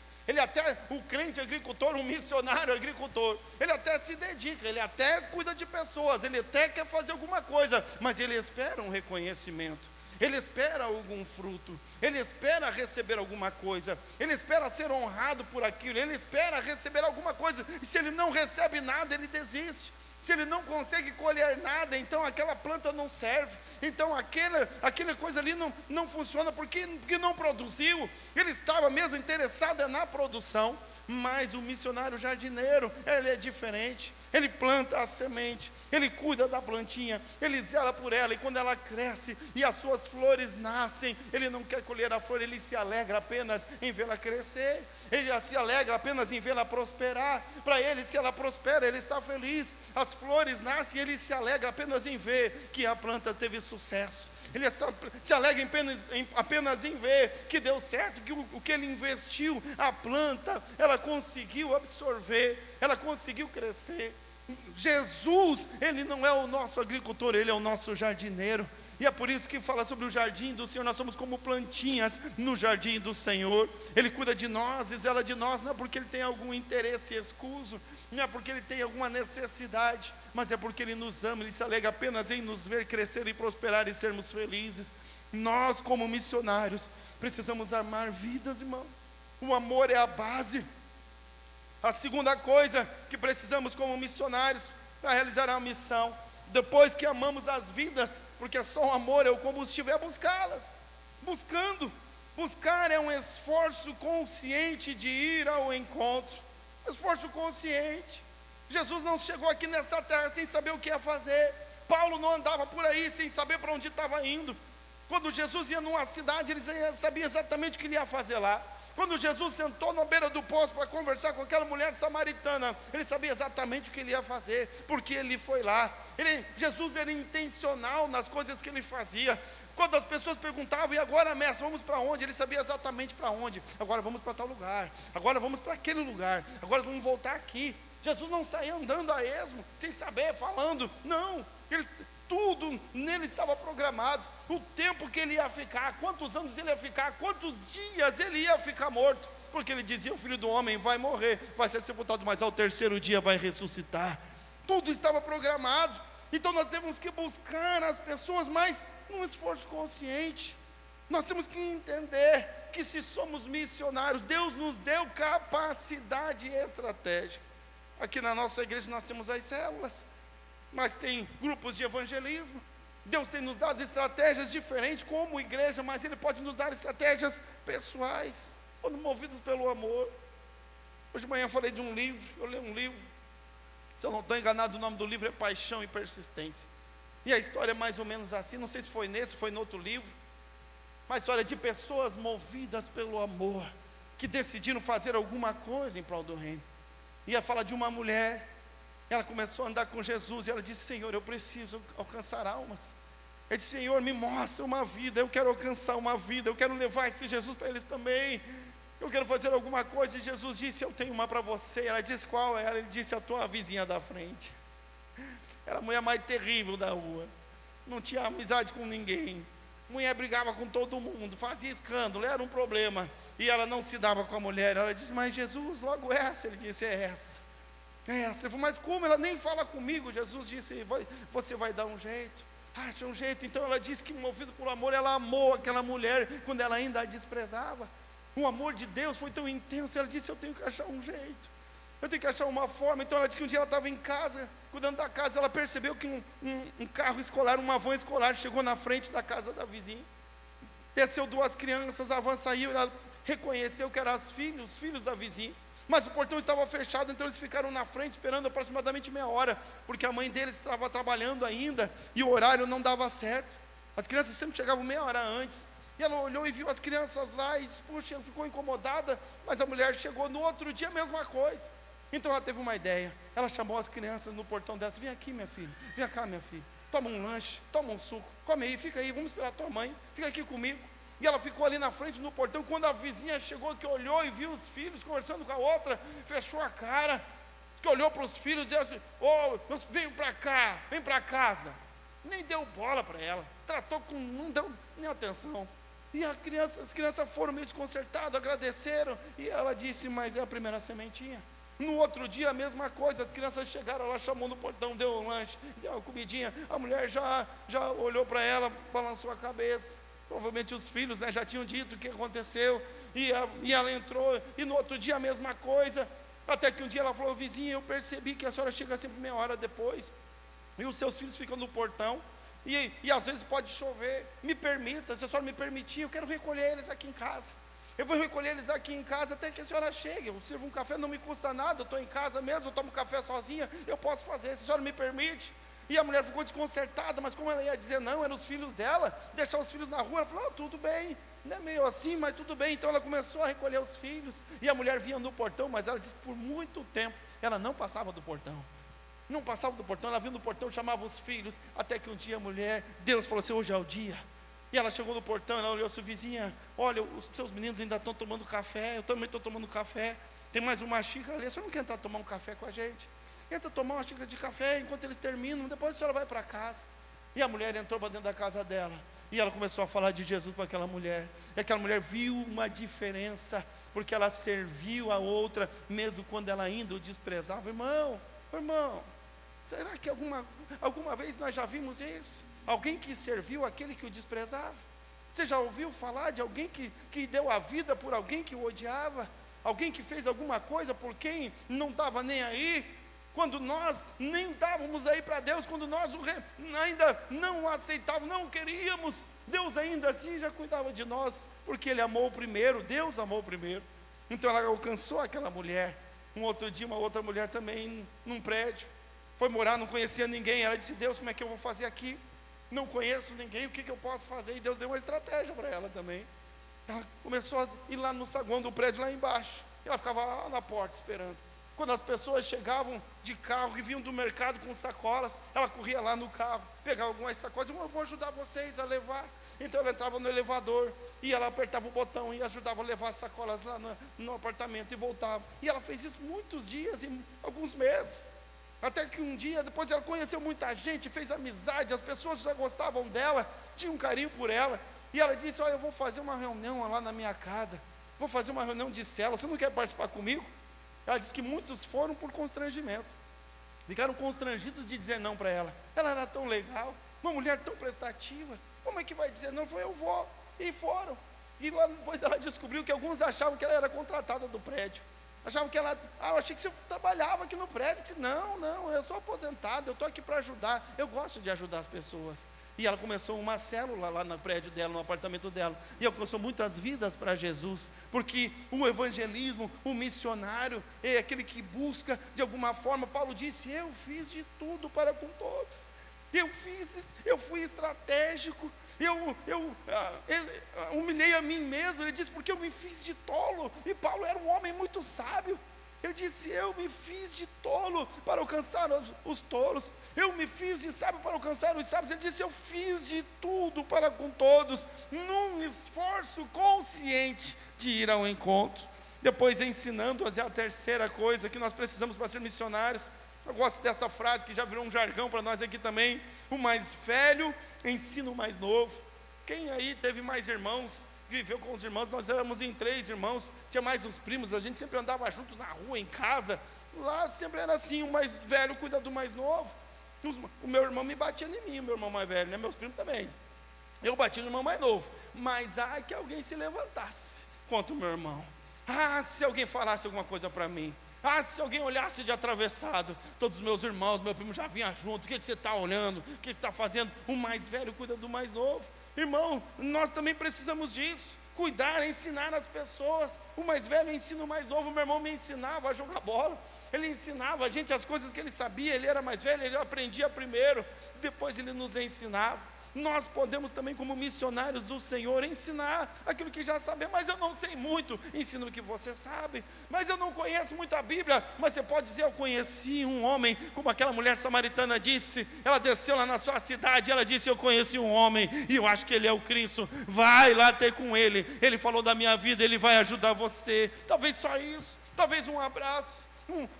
O crente agricultor, um missionário agricultor, ele até se dedica, ele até cuida de pessoas, ele até quer fazer alguma coisa, mas ele espera um reconhecimento, ele espera algum fruto, ele espera receber alguma coisa, ele espera ser honrado por aquilo, ele espera receber alguma coisa, e se ele não recebe nada, ele desiste. Se ele não consegue colher nada, então aquela planta não serve, então aquela coisa ali não funciona, porque não produziu. Ele estava mesmo interessado na produção, mas o missionário jardineiro, ele é diferente. Ele planta a semente, ele cuida da plantinha, ele zela por ela, e quando ela cresce e as suas flores nascem, ele não quer colher a flor, ele se alegra apenas em vê-la crescer, ele se alegra apenas em vê-la prosperar. Para ele, se ela prospera, ele está feliz. As flores nascem e ele se alegra apenas em ver que a planta teve sucesso. Ele se alegra apenas em ver que deu certo, que o que ele investiu, a planta, ela conseguiu absorver, ela conseguiu crescer. Jesus, ele não é o nosso agricultor, ele é o nosso jardineiro. E é por isso que fala sobre o jardim do Senhor. Nós somos como plantinhas no jardim do Senhor. Ele cuida de nós e zela de nós, não é porque ele tem algum interesse escuso, não é porque ele tem alguma necessidade, mas é porque ele nos ama, ele se alegra apenas em nos ver crescer e prosperar e sermos felizes. Nós, como missionários, precisamos amar vidas, irmão. O amor é a base. A segunda coisa que precisamos como missionários para realizar a missão, depois que amamos as vidas, porque só o amor é o combustível, é buscá-las. Buscar é um esforço consciente de ir ao encontro, esforço consciente. Jesus não chegou aqui nessa terra sem saber o que ia fazer. Paulo não andava por aí sem saber para onde estava indo. Quando Jesus ia numa cidade, ele sabia exatamente o que ele ia fazer lá. Quando Jesus sentou na beira do poço para conversar com aquela mulher samaritana, ele sabia exatamente o que ele ia fazer, porque ele foi lá. Jesus era intencional nas coisas que ele fazia. Quando as pessoas perguntavam, e agora, mestre, vamos para onde? Ele sabia exatamente para onde. Agora vamos para tal lugar, agora vamos para aquele lugar, agora vamos voltar aqui. Jesus não saía andando a esmo, sem saber, falando, não. Tudo nele estava programado. O tempo que ele ia ficar, quantos anos ele ia ficar, quantos dias ele ia ficar morto, porque ele dizia: o filho do homem vai morrer, vai ser sepultado, mas ao terceiro dia vai ressuscitar. Tudo estava programado. Então nós temos que buscar as pessoas, mas num esforço consciente. Nós temos que entender que se somos missionários, Deus nos deu capacidade estratégica. Aqui na nossa igreja nós temos as células, mas tem grupos de evangelismo. Deus tem nos dado estratégias diferentes como igreja, mas Ele pode nos dar estratégias pessoais, quando movidos pelo amor. Hoje de manhã eu falei de um livro, eu li um livro, se eu não estou enganado, o nome do livro é Paixão e Persistência. E a história é mais ou menos assim, não sei se foi nesse, foi no outro livro. Uma história de pessoas movidas pelo amor, que decidiram fazer alguma coisa em prol do reino. Ia falar de uma mulher. Ela começou a andar com Jesus e ela disse: Senhor, eu preciso alcançar almas. Ele disse: Senhor, me mostra uma vida, eu quero alcançar uma vida, eu quero levar esse Jesus para eles também, eu quero fazer alguma coisa. E Jesus disse: eu tenho uma para você. Ela disse: qual era? Ele disse: a tua vizinha da frente. Era a mulher mais terrível da rua, não tinha amizade com ninguém, mulher brigava com todo mundo, fazia escândalo, era um problema, e ela não se dava com a mulher. Ela disse: mas Jesus, logo essa. Ele disse: é essa. Ele falou: mas como? Ela nem fala comigo. Jesus disse: você vai dar um jeito, acha um jeito. Então ela disse que, movido por amor, ela amou aquela mulher quando ela ainda a desprezava. O amor de Deus foi tão intenso. Ela disse: eu tenho que achar um jeito, eu tenho que achar uma forma. Então ela disse que um dia ela estava em casa, cuidando da casa, ela percebeu que um carro escolar, uma van escolar, chegou na frente da casa da vizinha. Desceu duas crianças, a van saiu, ela reconheceu que eram os filhos da vizinha. Mas o portão estava fechado, então eles ficaram na frente esperando aproximadamente meia hora, porque a mãe deles estava trabalhando ainda e o horário não dava certo. As crianças sempre chegavam meia hora antes. e ela olhou e viu as crianças lá, e disse, puxa, ficou incomodada, mas a mulher chegou no outro dia, a mesma coisa. Então ela teve uma ideia, ela chamou as crianças no portão dela, vem aqui minha filha, vem cá minha filha, toma um lanche, toma um suco, come aí, fica aí, vamos esperar a tua mãe, fica aqui comigo. E ela ficou ali na frente no portão, quando a vizinha chegou, que olhou e viu os filhos conversando com a outra, fechou a cara, que olhou para os filhos e disse assim, vem para cá, vem para casa. Nem deu bola para ela, tratou com, não deu nem atenção. E as crianças foram meio desconcertadas, agradeceram, e ela disse, mas é a primeira sementinha. No outro dia a mesma coisa, as crianças chegaram, ela chamou no portão, deu um lanche, deu uma comidinha, a mulher já olhou para ela, balançou a cabeça, provavelmente os filhos, né, já tinham dito o que aconteceu, e ela entrou, e no outro dia a mesma coisa, até que um dia ela falou, vizinha, eu percebi que a senhora chega sempre meia hora depois, e os seus filhos ficam no portão, e às vezes pode chover, me permita, se a senhora me permitir, eu quero recolher eles aqui em casa. Eu vou recolher eles aqui em casa até que a senhora chegue. Eu sirvo um café, não me custa nada, eu estou em casa mesmo, eu tomo café sozinha, eu posso fazer, se a senhora me permite. E a mulher ficou desconcertada, mas como ela ia dizer não, eram os filhos dela, deixar os filhos na rua, ela falou, tudo bem, não é meio assim, mas tudo bem. Então ela começou a recolher os filhos, e a mulher vinha no portão, mas ela disse que por muito tempo, ela não passava do portão. Não passava do portão, ela vinha no portão, chamava os filhos, até que um dia a mulher, Deus falou assim, hoje é o dia. E ela chegou no portão, ela olhou assim, vizinha, olha, os seus meninos ainda estão tomando café, eu também estou tomando café, tem mais uma xícara ali, a senhora não quer entrar tomar um café com a gente? Entra tomar uma xícara de café, enquanto eles terminam, depois a senhora vai para casa. E a mulher entrou para dentro da casa dela, e ela começou a falar de Jesus para aquela mulher, e aquela mulher viu uma diferença, porque ela serviu a outra, mesmo quando ela ainda o desprezava. Irmão, será que alguma vez nós já vimos isso? Alguém que serviu aquele que o desprezava? Você já ouviu falar de alguém que deu a vida por alguém que o odiava? Alguém que fez alguma coisa por quem não estava nem aí? Quando nós nem estávamos aí para Deus, quando nós ainda não o aceitávamos, não o queríamos, Deus ainda assim já cuidava de nós, porque Ele amou primeiro, Deus amou primeiro. Então ela alcançou aquela mulher. Um outro dia, uma outra mulher também, num prédio, foi morar, não conhecia ninguém. Ela disse, Deus, como é que eu vou fazer aqui? Não conheço ninguém, o que eu posso fazer? E Deus deu uma estratégia para ela também. Ela começou a ir lá no saguão do prédio, lá embaixo. Ela ficava lá na porta esperando. Quando as pessoas chegavam de carro e vinham do mercado com sacolas, ela corria lá no carro, pegava algumas sacolas, eu vou ajudar vocês a levar. Então ela entrava no elevador, e ela apertava o botão e ajudava a levar as sacolas lá no apartamento e voltava. E ela fez isso muitos dias e alguns meses. Até que um dia, depois ela conheceu muita gente, fez amizade, as pessoas já gostavam dela, tinham um carinho por ela. E ela disse, olha, eu vou fazer uma reunião lá na minha casa, vou fazer uma reunião de célula, você não quer participar comigo? Ela disse que muitos foram por constrangimento, ficaram constrangidos de dizer não para ela. Ela era tão legal, uma mulher tão prestativa, como é que vai dizer não? Eu falei, eu vou, e foram. E lá depois ela descobriu que alguns achavam que ela era contratada do prédio. Achavam que ela, eu achei que você trabalhava aqui no prédio. Eu disse, não, eu sou aposentado, eu estou aqui para ajudar, eu gosto de ajudar as pessoas. E ela começou uma célula lá no prédio dela, no apartamento dela, e alcançou muitas vidas para Jesus, porque o evangelismo, o missionário, é aquele que busca de alguma forma. Paulo disse, eu fiz de tudo para com todos. Eu fui estratégico, eu humilhei a mim mesmo. Ele disse, porque eu me fiz de tolo. E Paulo era um homem muito sábio. Ele disse, eu me fiz de tolo para alcançar os tolos, eu me fiz de sábio para alcançar os sábios. Ele disse, eu fiz de tudo para com todos, num esforço consciente de ir ao encontro. Depois, ensinando-as, é a terceira coisa que nós precisamos para ser missionários. Eu gosto dessa frase que já virou um jargão para nós aqui também: o mais velho ensina o mais novo. Quem aí teve mais irmãos, viveu com os irmãos? Nós éramos em 3 irmãos, tinha mais os primos, a gente sempre andava junto na rua, em casa. Lá sempre era assim, o mais velho cuida do mais novo. O meu irmão me batia em mim, o meu irmão mais velho, né? Meus primos também. Eu batia no irmão mais novo, mas que alguém se levantasse contra o meu irmão. Se alguém falasse alguma coisa para mim. Se alguém olhasse de atravessado. Todos os meus irmãos, meu primo já vinha junto. O que você está olhando? O que você está fazendo? O mais velho cuida do mais novo. Irmão, nós também precisamos disso. Cuidar, ensinar as pessoas. O mais velho ensina o mais novo. Meu irmão me ensinava a jogar bola. Ele ensinava a gente as coisas que ele sabia. Ele era mais velho, ele aprendia primeiro, depois ele nos ensinava. nós podemos também, como missionários do Senhor, ensinar aquilo que já sabemos. Mas eu não sei muito, ensino o que você sabe. Mas eu não conheço muito a Bíblia. Mas você pode dizer: eu conheci um homem, como aquela mulher samaritana disse. Ela desceu lá na sua cidade, ela disse: eu conheci um homem, e eu acho que ele é o Cristo. Vai lá ter com ele. Ele falou da minha vida, ele vai ajudar você. Talvez só isso, talvez um abraço,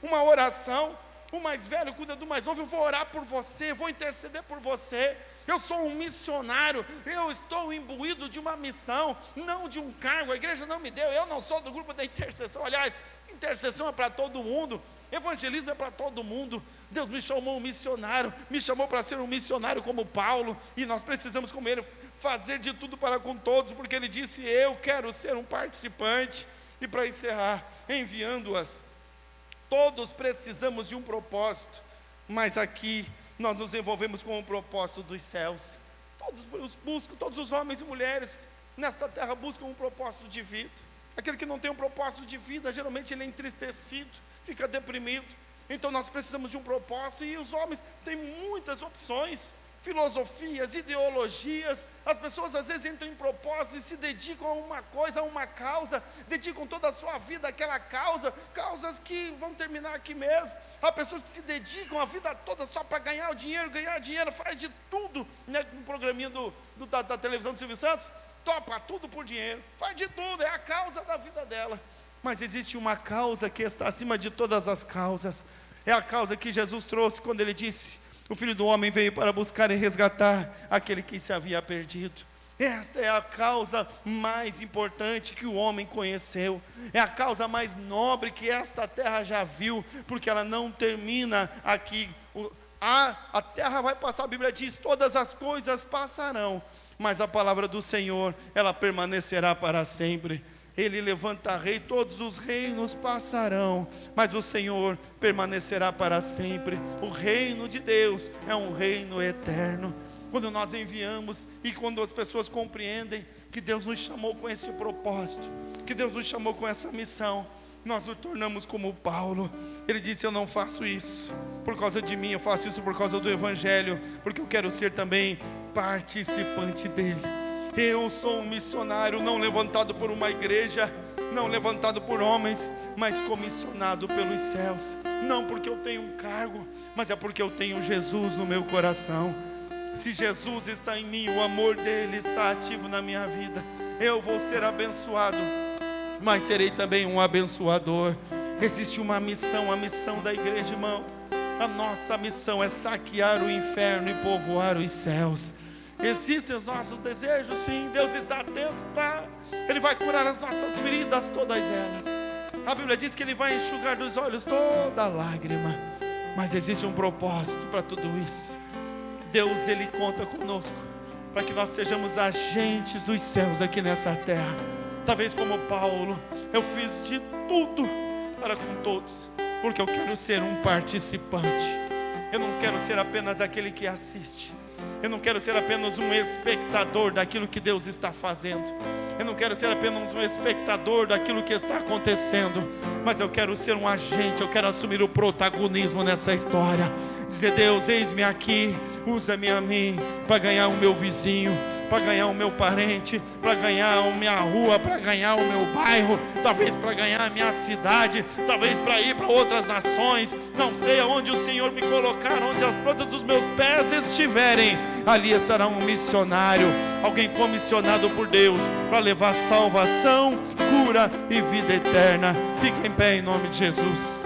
uma oração. O mais velho cuida do mais novo. Eu vou orar por você, vou interceder por você. Eu sou um missionário, eu estou imbuído de uma missão, não de um cargo. A igreja não me deu, eu não sou do grupo da intercessão. Aliás, intercessão é para todo mundo, evangelismo é para todo mundo. Deus me chamou um missionário, me chamou para ser um missionário como Paulo, e nós precisamos, como ele, fazer de tudo para com todos, porque ele disse: eu quero ser um participante. E para encerrar, enviando-as, todos precisamos de um propósito, mas aqui nós nos envolvemos com o propósito dos céus. Todos buscam, todos os homens e mulheres nesta terra buscam um propósito de vida. Aquele que não tem um propósito de vida, geralmente ele é entristecido, fica deprimido. Então nós precisamos de um propósito, e os homens têm muitas opções, filosofias, ideologias. As pessoas às vezes entram em propósito e se dedicam a uma coisa, a uma causa, dedicam toda a sua vida àquela causa, causas que vão terminar aqui mesmo. Há pessoas que se dedicam a vida toda só para ganhar dinheiro, faz de tudo, né? No programinha da televisão do Silvio Santos, topa tudo por dinheiro, faz de tudo, é a causa da vida dela. Mas existe uma causa que está acima de todas as causas, é a causa que Jesus trouxe quando ele disse: o Filho do Homem veio para buscar e resgatar aquele que se havia perdido. Esta é a causa mais importante que o homem conheceu, é a causa mais nobre que esta terra já viu, porque ela não termina aqui. A terra vai passar, a Bíblia diz: todas as coisas passarão, mas a palavra do Senhor, ela permanecerá para sempre. Ele levanta rei, todos os reinos passarão, mas o Senhor permanecerá para sempre. O reino de Deus é um reino eterno. Quando nós enviamos e quando as pessoas compreendem que Deus nos chamou com esse propósito, que Deus nos chamou com essa missão, nós nos tornamos como Paulo. Ele disse: eu não faço isso por causa de mim, eu faço isso por causa do Evangelho, porque eu quero ser também participante dele. Eu sou um missionário, não levantado por uma igreja, não levantado por homens, mas comissionado pelos céus. Não porque eu tenho um cargo, mas é porque eu tenho Jesus no meu coração. Se Jesus está em mim, o amor dele está ativo na minha vida, eu vou ser abençoado, mas serei também um abençoador. Existe uma missão, a missão da igreja, irmão. A nossa missão é saquear o inferno e povoar os céus. Existem os nossos desejos, sim. Deus está atento, tá? Ele vai curar as nossas feridas, todas elas. A Bíblia diz que Ele vai enxugar dos olhos toda lágrima. Mas existe um propósito para tudo isso. Deus, Ele conta conosco para que nós sejamos agentes dos céus aqui nessa terra. Talvez como Paulo, eu fiz de tudo para com todos, porque eu quero ser um participante. Eu não quero ser apenas aquele que assiste. Eu não quero ser apenas um espectador daquilo que Deus está fazendo. Eu não quero ser apenas um espectador daquilo que está acontecendo, mas eu quero ser um agente, eu quero assumir o protagonismo nessa história. Dizer: Deus, eis-me aqui, usa-me a mim para ganhar o meu vizinho, para ganhar o meu parente, para ganhar a minha rua, para ganhar o meu bairro, talvez para ganhar a minha cidade, talvez para ir para outras nações. Não sei aonde o Senhor me colocar, onde as plantas dos meus pés estiverem, ali estará um missionário, alguém comissionado por Deus para levar salvação, cura e vida eterna. Fica em pé em nome de Jesus.